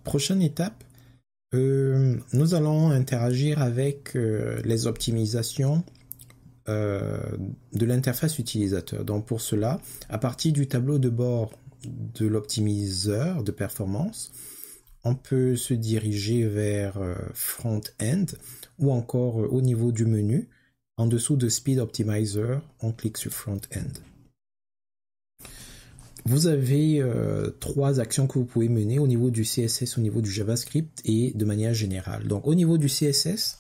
prochaine étape, nous allons interagir avec les optimisations de l'interface utilisateur. Donc pour cela, à partir du tableau de bord de l'optimiseur de performance, on peut se diriger vers Front-End ou encore au niveau du menu, en dessous de Speed Optimizer, on clique sur Front-End. Vous avez 3 actions que vous pouvez mener au niveau du CSS, au niveau du JavaScript et de manière générale. Donc au niveau du CSS,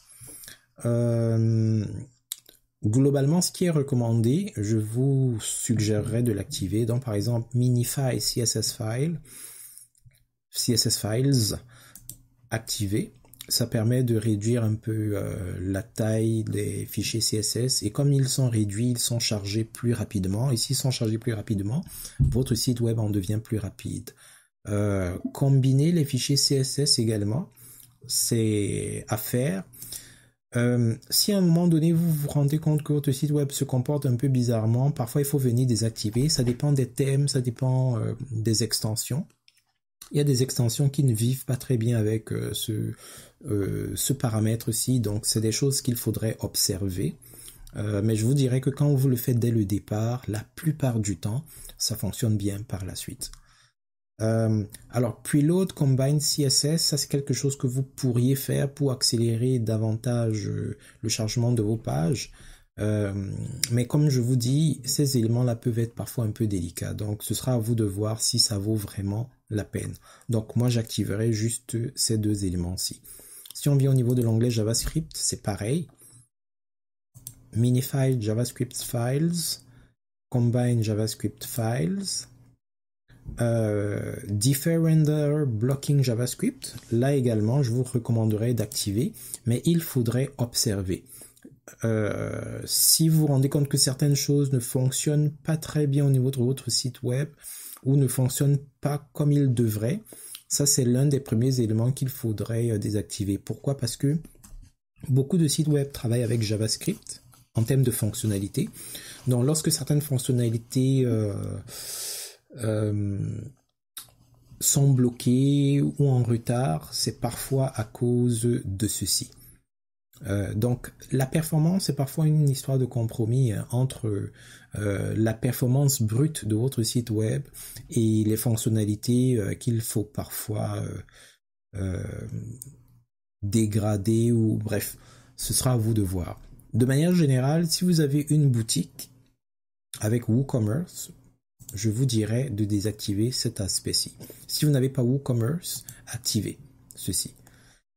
globalement, ce qui est recommandé, je vous suggérerais de l'activer. Donc, par exemple, Minify CSS Files activé. Ça permet de réduire un peu la taille des fichiers CSS. Et comme ils sont réduits, ils sont chargés plus rapidement. Et s'ils sont chargés plus rapidement, votre site web en devient plus rapide. Combiner les fichiers CSS également, c'est à faire. Si à un moment donné vous vous rendez compte que votre site web se comporte un peu bizarrement, parfois il faut venir désactiver, ça dépend des thèmes, ça dépend des extensions. Il y a des extensions qui ne vivent pas très bien avec ce paramètre-ci, donc c'est des choses qu'il faudrait observer. Mais je vous dirais que quand vous le faites dès le départ, la plupart du temps, ça fonctionne bien par la suite. Alors, Preload Combine CSS, ça c'est quelque chose que vous pourriez faire pour accélérer davantage le chargement de vos pages. Mais comme je vous dis, ces éléments-là peuvent être parfois un peu délicats. Donc, ce sera à vous de voir si ça vaut vraiment la peine. Donc, moi, j'activerai juste ces 2 éléments-ci. Si on vient au niveau de l'onglet JavaScript, c'est pareil. Minify JavaScript Files, Combine JavaScript Files. Defer Render Blocking JavaScript, là également je vous recommanderais d'activer, mais il faudrait observer. Si vous vous rendez compte que certaines choses ne fonctionnent pas très bien au niveau de votre site web ou ne fonctionnent pas comme il devrait, ça c'est l'un des premiers éléments qu'il faudrait désactiver. Pourquoi? Parce que beaucoup de sites web travaillent avec JavaScript en termes de fonctionnalités. Donc lorsque certaines fonctionnalités sont bloqués ou en retard, c'est parfois à cause de ceci. Donc la performance, c'est parfois une histoire de compromis entre la performance brute de votre site web et les fonctionnalités qu'il faut parfois dégrader ou bref, ce sera à vous de voir. De manière générale, si vous avez une boutique avec WooCommerce, je vous dirais de désactiver cet aspect-ci. Si vous n'avez pas WooCommerce, activez ceci.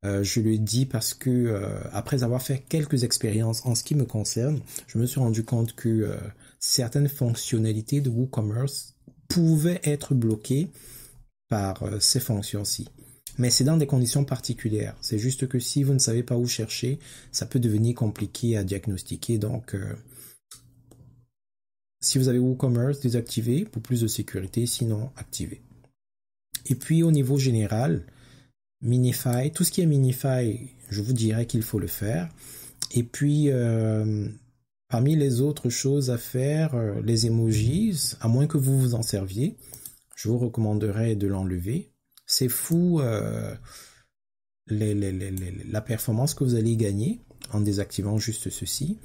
Je le dis parce que après avoir fait quelques expériences en ce qui me concerne, je me suis rendu compte que certaines fonctionnalités de WooCommerce pouvaient être bloquées par ces fonctions-ci. Mais c'est dans des conditions particulières. C'est juste que si vous ne savez pas où chercher, ça peut devenir compliqué à diagnostiquer. Donc, si vous avez WooCommerce, désactivez pour plus de sécurité, sinon activez. Et puis au niveau général, Minify, tout ce qui est Minify, je vous dirais qu'il faut le faire. Et puis, parmi les autres choses à faire, les emojis, à moins que vous vous en serviez, je vous recommanderais de l'enlever. C'est fou la performance que vous allez gagner en désactivant juste ceci.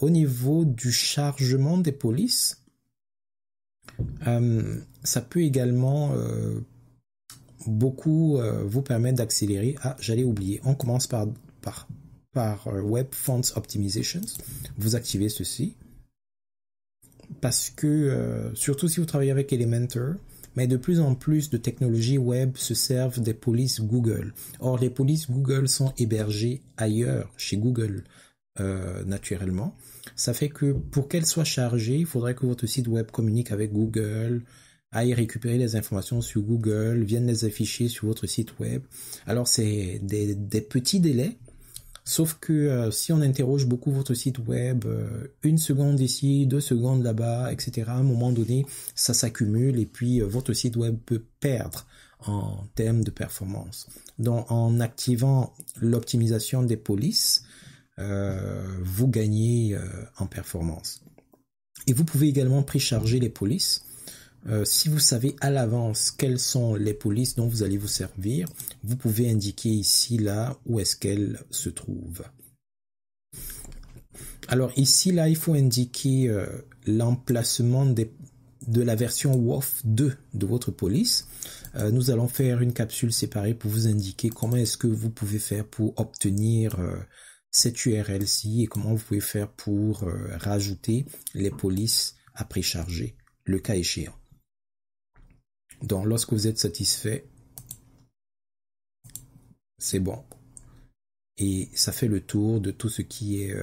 Au niveau du chargement des polices, ça peut également beaucoup vous permettre d'accélérer. Ah, j'allais oublier. On commence par Web Fonts Optimizations. Vous activez ceci parce que surtout si vous travaillez avec Elementor, mais de plus en plus de technologies web se servent des polices Google. Or, les polices Google sont hébergées ailleurs, chez Google. Naturellement. Ça fait que pour qu'elle soit chargée, il faudrait que votre site web communique avec Google, aille récupérer les informations sur Google, vienne les afficher sur votre site web. Alors c'est des petits délais, sauf que si on interroge beaucoup votre site web, 1 seconde ici, 2 secondes là-bas, etc., à un moment donné, ça s'accumule et puis votre site web peut perdre en termes de performance. Donc en activant l'optimisation des polices, vous gagnez en performance. Et vous pouvez également précharger les polices. Si vous savez à l'avance quelles sont les polices dont vous allez vous servir, vous pouvez indiquer ici, là, où est-ce qu'elles se trouvent. Alors ici, là, il faut indiquer l'emplacement de la version WOF 2 de votre police. Nous allons faire une capsule séparée pour vous indiquer comment est-ce que vous pouvez faire pour obtenir cette URL-ci et comment vous pouvez faire pour rajouter les polices à précharger, le cas échéant. Donc, lorsque vous êtes satisfait, c'est bon. Et ça fait le tour de tout ce qui est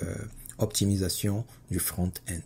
optimisation du front-end.